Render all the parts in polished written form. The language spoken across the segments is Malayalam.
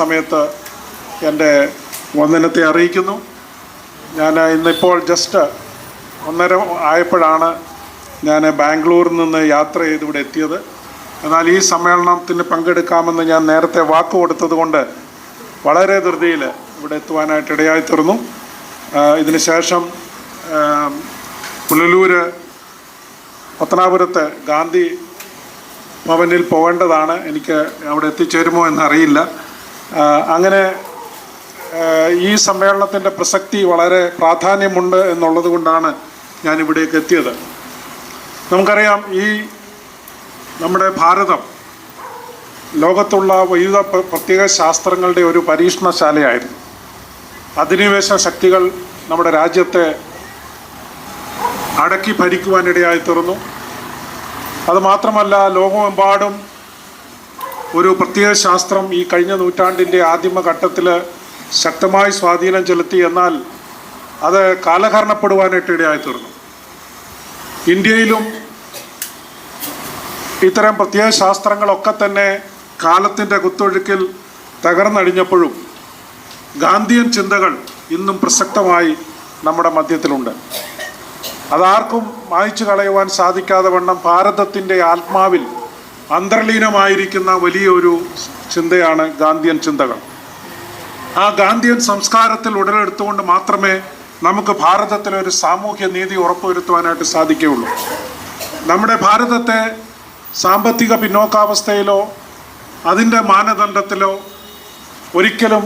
സമയത്ത് എൻ്റെ വന്ദനത്തെ അറിയിക്കുന്നു. ഞാൻ ഇന്നിപ്പോൾ ജസ്റ്റ് 1:30 ആയപ്പോഴാണ് ഞാൻ ബാംഗ്ലൂരിൽ നിന്ന് യാത്ര ചെയ്ത് ഇവിടെ എത്തിയത്. എന്നാൽ ഈ സമ്മേളനത്തിന് പങ്കെടുക്കാമെന്ന് ഞാൻ നേരത്തെ വാക്ക് കൊടുത്തത് കൊണ്ട് വളരെ ധൃതിയിൽ ഇവിടെ എത്തുവാനായിട്ട് ഇടയായിത്തീർന്നു. ഇതിന് ശേഷം പുനലൂര് പത്തനാപുരത്ത് ഗാന്ധി ഭവനിൽ പോകേണ്ടതാണ്. എനിക്ക് അവിടെ എത്തിച്ചേരുമോ എന്നറിയില്ല. അങ്ങനെ ഈ സമ്മേളനത്തിൻ്റെ പ്രസക്തി വളരെ പ്രാധാന്യമുണ്ട് എന്നുള്ളത് കൊണ്ടാണ് ഞാനിവിടേക്ക് എത്തിയത്. നമുക്കറിയാം, ഈ നമ്മുടെ ഭാരതം ലോകത്തുള്ള വിവിധ പ്രത്യേക ശാസ്ത്രങ്ങളുടെ ഒരു പരീക്ഷണശാലയായിരുന്നു. അധിനിവേശ ശക്തികൾ നമ്മുടെ രാജ്യത്തെ അടക്കി ഭരിക്കുവാനിടയായി തീർന്നു. അതുമാത്രമല്ല, ലോകമെമ്പാടും ഒരു പ്രത്യേക ശാസ്ത്രം ഈ കഴിഞ്ഞ നൂറ്റാണ്ടിൻ്റെ ആദിമഘട്ടത്തിൽ ശക്തമായി സ്വാധീനം ചെലുത്തി. എന്നാൽ അത് കാലഹരണപ്പെടുവാനായിട്ട് ഇടയായിത്തീർന്നു. ഇന്ത്യയിലും ഇത്തരം പ്രത്യേക ശാസ്ത്രങ്ങളൊക്കെ തന്നെ കാലത്തിൻ്റെ കുത്തൊഴുക്കിൽ തകർന്നടിഞ്ഞപ്പോഴും ഗാന്ധിയൻ ചിന്തകൾ ഇന്നും പ്രസക്തമായി നമ്മുടെ മധ്യത്തിലുണ്ട്. അതാർക്കും മായ്ച്ചു കളയുവാൻ സാധിക്കാതെ വണ്ണം ഭാരതത്തിൻ്റെ ആത്മാവിൽ അന്തർലീനമായിരിക്കുന്ന വലിയൊരു ചിന്തയാണ് ഗാന്ധിയൻ ചിന്തകൾ. ആ ഗാന്ധിയൻ സംസ്കാരത്തിൽ ഉടലെടുത്തുകൊണ്ട് മാത്രമേ നമുക്ക് ഭാരതത്തിലൊരു സാമൂഹ്യ നീതി ഉറപ്പുവരുത്തുവാനായിട്ട് സാധിക്കുകയുള്ളൂ. നമ്മുടെ ഭാരതത്തെ സാമ്പത്തിക പിന്നോക്കാവസ്ഥയിലോ അതിൻ്റെ മാനദണ്ഡത്തിലോ ഒരിക്കലും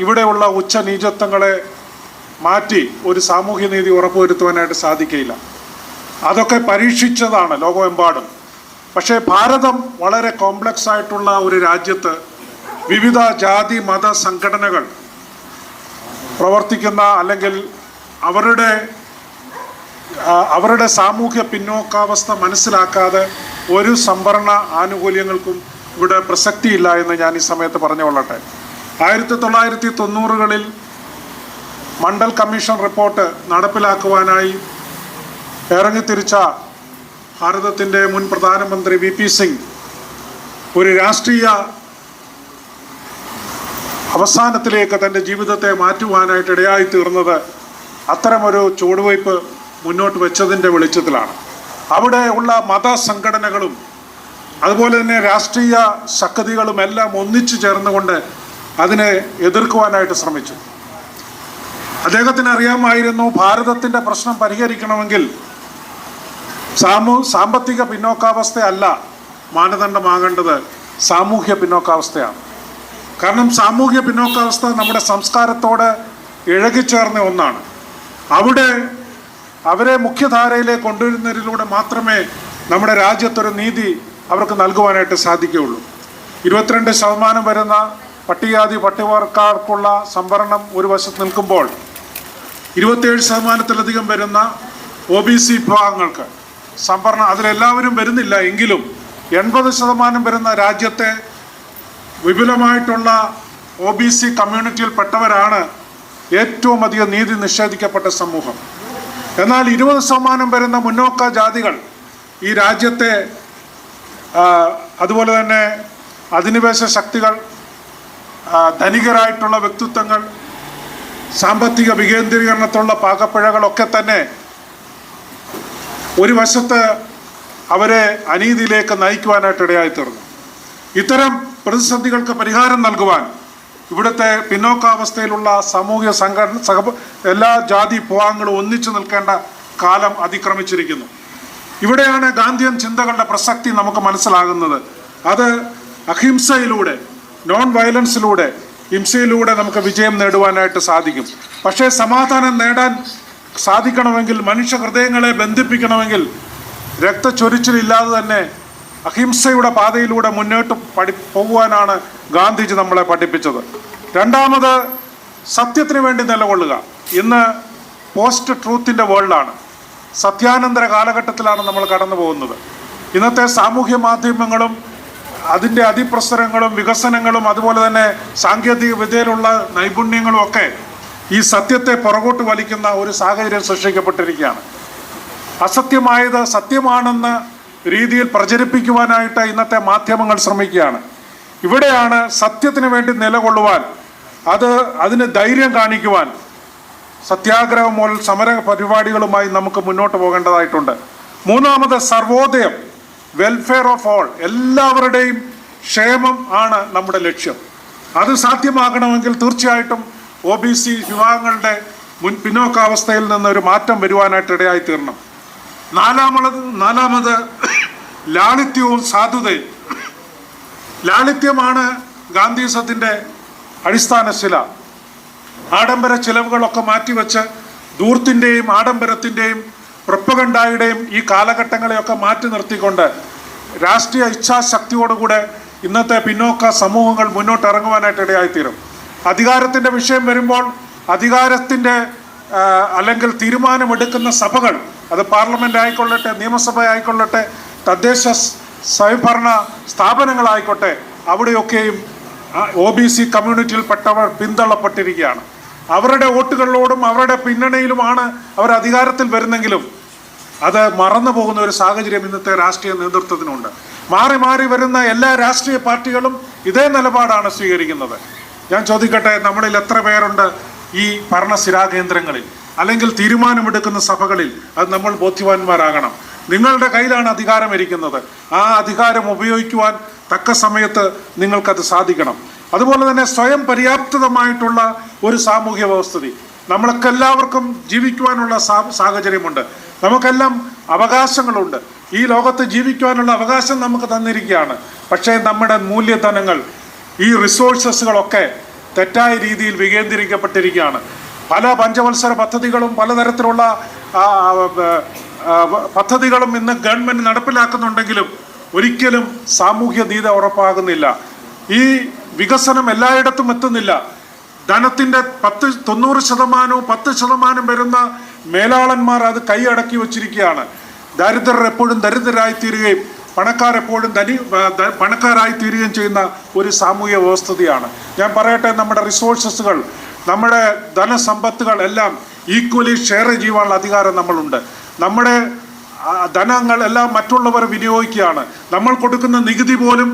ഇവിടെയുള്ള ഉച്ചനീചത്വങ്ങളെ മാറ്റി ഒരു സാമൂഹ്യ നീതി ഉറപ്പുവരുത്തുവാനായിട്ട് സാധിക്കുകയില്ല. അതൊക്കെ പരീക്ഷിച്ചതാണ് ലോകമെമ്പാടും. പക്ഷേ ഭാരതം വളരെ കോംപ്ലക്സ് ആയിട്ടുള്ള ഒരു രാജ്യത്ത് വിവിധ ജാതി മത സംഘടനകൾ പ്രവർത്തിക്കുന്ന, അല്ലെങ്കിൽ അവരുടെ സാമൂഹ്യ പിന്നോക്കാവസ്ഥ മനസ്സിലാക്കാതെ ഒരു സംവരണ ആനുകൂല്യങ്ങൾക്കും ഇവിടെ പ്രസക്തിയില്ല എന്ന് ഞാൻ ഈ സമയത്ത് പറഞ്ഞുകൊള്ളട്ടെ. 1990കളിൽ മണ്ഡൽ കമ്മീഷൻ റിപ്പോർട്ട് നടപ്പിലാക്കുവാനായി ഇറങ്ങിത്തിരിച്ച ഭാരതത്തിൻ്റെ മുൻ പ്രധാനമന്ത്രി വി പി സിംഗ് ഒരു രാഷ്ട്രീയ അവസാനത്തിലേക്ക് തൻ്റെ ജീവിതത്തെ മാറ്റുവാനായിട്ട് ഇടയായി തീർന്നത് അത്തരമൊരു ചുവടുവയ്പ് മുന്നോട്ട് വെച്ചതിൻ്റെ വെളിച്ചത്തിലാണ്. അവിടെ ഉള്ള മതസംഘടനകളും അതുപോലെ തന്നെ രാഷ്ട്രീയ ശക്തികളും എല്ലാം ഒന്നിച്ചു ചേർന്നുകൊണ്ട് അതിനെ എതിർക്കുവാനായിട്ട് ശ്രമിച്ചു. അദ്ദേഹത്തിന് അറിയാമായിരുന്നു, ഭാരതത്തിൻ്റെ പ്രശ്നം പരിഹരിക്കണമെങ്കിൽ സാമ്പത്തിക പിന്നോക്കാവസ്ഥയല്ല മാനദണ്ഡമാകേണ്ടത്, സാമൂഹ്യ പിന്നോക്കാവസ്ഥയാണ്. കാരണം സാമൂഹ്യ പിന്നോക്കാവസ്ഥ നമ്മുടെ സംസ്കാരത്തോട് ഇഴകിച്ചേർന്ന ഒന്നാണ്. അവരെ മുഖ്യധാരയിലേക്ക് കൊണ്ടുവരുന്നതിലൂടെ മാത്രമേ നമ്മുടെ രാജ്യത്തൊരു നീതി അവർക്ക് നൽകുവാനായിട്ട് സാധിക്കുകയുള്ളൂ. 22% വരുന്ന പട്ടികജാതി പട്ടികവർഗക്കാർക്കുള്ള സംവരണം ഒരു വശത്ത് നിൽക്കുമ്പോൾ 27%-ലധികം വരുന്ന OBC വിഭാഗങ്ങൾക്ക് സംവരണം, അതിലെല്ലാവരും വരുന്നില്ല എങ്കിലും 80% വരുന്ന രാജ്യത്തെ വിപുലമായിട്ടുള്ള OBC കമ്മ്യൂണിറ്റിയിൽപ്പെട്ടവരാണ് ഏറ്റവും അധികം നീതി നിഷേധിക്കപ്പെട്ട സമൂഹം. എന്നാൽ 20% വരുന്ന മുന്നോക്ക ജാതികൾ ഈ രാജ്യത്തെ, അതുപോലെ തന്നെ അധിനിവേശ ശക്തികൾ, ധനികരായിട്ടുള്ള വ്യക്തിത്വങ്ങൾ, സാമ്പത്തിക വികേന്ദ്രീകരണത്തിലുള്ള പാകപ്പിഴകളൊക്കെ തന്നെ ഒരു വശത്ത് അവരെ അനീതിയിലേക്ക് നയിക്കുവാനായിട്ട് ഇടയായിത്തീർന്നു. ഇത്തരം പ്രതിസന്ധികൾക്ക് പരിഹാരം നൽകുവാൻ ഇവിടുത്തെ പിന്നോക്കാവസ്ഥയിലുള്ള സാമൂഹ്യ എല്ലാ ജാതി വിഭാഗങ്ങളും ഒന്നിച്ചു നിൽക്കേണ്ട കാലം അതിക്രമിച്ചിരിക്കുന്നു. ഇവിടെയാണ് ഗാന്ധിയൻ ചിന്തകളുടെ പ്രസക്തി നമുക്ക് മനസ്സിലാകുന്നത്. അത് അഹിംസയിലൂടെ, നോൺ വയലൻസിലൂടെ, ഹിംസയിലൂടെ നമുക്ക് വിജയം നേടുവാനായിട്ട് സാധിക്കും. പക്ഷേ സമാധാനം നേടാൻ സാധിക്കണമെങ്കിൽ, മനുഷ്യ ഹൃദയങ്ങളെ ബന്ധിപ്പിക്കണമെങ്കിൽ രക്തച്ചൊരിച്ചിലില്ലാതെ തന്നെ അഹിംസയുടെ പാതയിലൂടെ മുന്നോട്ട് പോകുവാനാണ് ഗാന്ധിജി നമ്മളെ പഠിപ്പിച്ചത്. രണ്ടാമത്, സത്യത്തിന് വേണ്ടി നിലകൊള്ളുക. ഇന്ന് പോസ്റ്റ് ട്രൂത്തിൻ്റെ വേൾഡാണ്, സത്യാനന്തര കാലഘട്ടത്തിലാണ് നമ്മൾ കടന്നു പോകുന്നത്. ഇന്നത്തെ സാമൂഹ്യ മാധ്യമങ്ങളും അതിൻ്റെ അതിപ്രസരങ്ങളും വികസനങ്ങളും അതുപോലെ തന്നെ സാങ്കേതിക വിദ്യയിലുള്ള നൈപുണ്യങ്ങളും ഒക്കെ ഈ സത്യത്തെ പുറകോട്ട് വലിക്കുന്ന ഒരു സാഹചര്യം സൃഷ്ടിക്കപ്പെട്ടിരിക്കുകയാണ്. അസത്യമായത് സത്യമാണെന്ന് രീതിയിൽ പ്രചരിപ്പിക്കുവാനായിട്ട് ഇന്നത്തെ മാധ്യമങ്ങൾ ശ്രമിക്കുകയാണ്. ഇവിടെയാണ് സത്യത്തിന് വേണ്ടി നിലകൊള്ളുവാൻ, അതിന് ധൈര്യം കാണിക്കുവാൻ സത്യാഗ്രഹം മുതൽ സമര പരിപാടികളുമായി നമുക്ക് മുന്നോട്ട് പോകേണ്ടതായിട്ടുണ്ട്. മൂന്നാമത് സർവോദയം, വെൽഫെയർ ഓഫ് ഓൾ, എല്ലാവരുടെയും ക്ഷേമം ആണ് നമ്മുടെ ലക്ഷ്യം. അത് സാധ്യമാകണമെങ്കിൽ തീർച്ചയായിട്ടും OBC വിഭാഗങ്ങളുടെ പിന്നോക്കാവസ്ഥയിൽ നിന്നൊരു മാറ്റം വരുവാനായിട്ട് ഇടയായി തീരണം. നാലാമത് ലാളിത്യവും സാധുതയും. ലാളിത്യമാണ് ഗാന്ധിസത്തിന്റെ അടിസ്ഥാന ശില. ആഡംബര ചിലവുകളൊക്കെ മാറ്റിവെച്ച് ധൂർത്തിൻ്റെയും ആഡംബരത്തിൻ്റെയും പ്രൊപ്പഗണ്ടായുടെയും ഈ കാലഘട്ടങ്ങളെയൊക്കെ മാറ്റി നിർത്തിക്കൊണ്ട് രാഷ്ട്രീയ ഇച്ഛാശക്തിയോടുകൂടെ ഇന്നത്തെ പിന്നോക്ക സമൂഹങ്ങൾ മുന്നോട്ടിറങ്ങുവാനായിട്ട് ഇടയായിത്തീരും. അധികാരത്തിൻ്റെ വിഷയം വരുമ്പോൾ അധികാരത്തിൻ്റെ അല്ലെങ്കിൽ തീരുമാനമെടുക്കുന്ന സഭകൾ, അത് പാർലമെന്റ് ആയിക്കൊള്ളട്ടെ, നിയമസഭ ആയിക്കൊള്ളട്ടെ, തദ്ദേശ സ്വയംഭരണ സ്ഥാപനങ്ങളായിക്കോട്ടെ, അവിടെയൊക്കെയും OBC കമ്മ്യൂണിറ്റിയിൽപ്പെട്ടവർ പിന്തള്ളപ്പെട്ടിരിക്കുകയാണ്. അവരുടെ വോട്ടുകളിലോടും അവരുടെ പിന്നണിയിലുമാണ് അവർ അധികാരത്തിൽ വരുന്നെങ്കിലും അത് മറന്നു പോകുന്ന ഒരു സാഹചര്യം ഇന്നത്തെ രാഷ്ട്രീയ നേതൃത്വത്തിനുണ്ട്. മാറി മാറി വരുന്ന എല്ലാ രാഷ്ട്രീയ പാർട്ടികളും ഇതേ നിലപാടാണ് സ്വീകരിക്കുന്നത്. ഞാൻ ചോദിക്കട്ടെ, നമ്മളിൽ എത്ര പേരുണ്ട് ഈ ഭരണസിരാ കേന്ദ്രങ്ങളിൽ അല്ലെങ്കിൽ തീരുമാനമെടുക്കുന്ന സഭകളിൽ? അത് നമ്മൾ ബോധ്യവാന്മാരാകണം. നിങ്ങളുടെ കയ്യിലാണ് അധികാരം ഇരിക്കുന്നത്. ആ അധികാരം ഉപയോഗിക്കുവാൻ തക്ക സമയത്ത് നിങ്ങൾക്കത് സാധിക്കണം. അതുപോലെ തന്നെ സ്വയം പര്യാപ്തമായിട്ടുള്ള ഒരു സാമൂഹ്യ വ്യവസ്ഥിതി. നമ്മൾക്കെല്ലാവർക്കും ജീവിക്കുവാനുള്ള സാഹചര്യമുണ്ട്. നമുക്കെല്ലാം അവകാശങ്ങളുണ്ട്. ഈ ലോകത്ത് ജീവിക്കുവാനുള്ള അവകാശം നമുക്ക് തന്നിരിക്കുകയാണ്. പക്ഷേ നമ്മുടെ മൂല്യധനങ്ങൾ, ഈ റിസോഴ്സസുകളൊക്കെ തെറ്റായ രീതിയിൽ വികേന്ദ്രീകരിക്കപ്പെട്ടിരിക്കുകയാണ്. പല പഞ്ചവത്സര പദ്ധതികളും പലതരത്തിലുള്ള പദ്ധതികളും ഇന്ന് ഗവൺമെന്റ് നടപ്പിലാക്കുന്നുണ്ടെങ്കിലും ഒരിക്കലും സാമൂഹ്യ നീതി ഉറപ്പാകുന്നില്ല. ഈ വികസനം എല്ലായിടത്തും എത്തുന്നില്ല. ധനത്തിന്റെ 90%, 10% വരുന്ന മേലാളന്മാർ അത് കൈയടക്കി വച്ചിരിക്കുകയാണ്. ദരിദ്രർ എപ്പോഴും ദരിദ്രരായി തീരുകയും പണക്കാരെപ്പോഴും പണക്കാരായി തീരുകയും ചെയ്യുന്ന ഒരു സാമൂഹ്യ വ്യവസ്ഥിതിയാണ്. ഞാൻ പറയട്ടെ, നമ്മുടെ റിസോഴ്സസുകൾ, നമ്മുടെ ധനസമ്പത്തുകൾ എല്ലാം ഈക്വലി ഷെയർ ചെയ്യുവാനുള്ള അധികാരം നമ്മളുണ്ട്. നമ്മുടെ ധനങ്ങൾ എല്ലാം മറ്റുള്ളവർ വിനിയോഗിക്കുകയാണ്. നമ്മൾ കൊടുക്കുന്ന നികുതി പോലും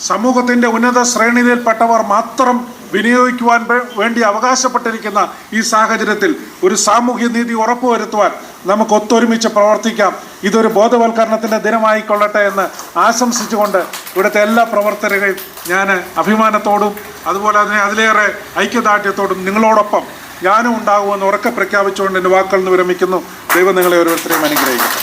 സമൂഹത്തിൻ്റെ ഉന്നത ശ്രേണിയിൽപ്പെട്ടവർ മാത്രം വിനിയോഗിക്കുവാൻ വേണ്ടി അവകാശപ്പെട്ടിരിക്കുന്ന ഈ സാഹചര്യത്തിൽ ഒരു സാമൂഹ്യ നീതി ഉറപ്പുവരുത്തുവാൻ നമുക്ക് ഒത്തൊരുമിച്ച് പ്രവർത്തിക്കാം. ഇതൊരു ബോധവൽക്കരണത്തിൻ്റെ ദിനമായിക്കൊള്ളട്ടെ എന്ന് ആശംസിച്ചുകൊണ്ട് ഇവിടുത്തെ എല്ലാ പ്രവർത്തകരെയും ഞാൻ അഭിമാനത്തോടും അതുപോലെ തന്നെ അതിലേറെ ഐക്യദാർഢ്യത്തോടും നിങ്ങളോടൊപ്പം ഞാനും ഉണ്ടാകുമെന്ന് ഉറക്കെ പ്രഖ്യാപിച്ചുകൊണ്ട് എൻ്റെ വാക്കുകൾ നിന്ന് വിരമിക്കുന്നു. ദൈവം നിങ്ങളെ ഓരോരുത്തരെയും അനുഗ്രഹിക്കും.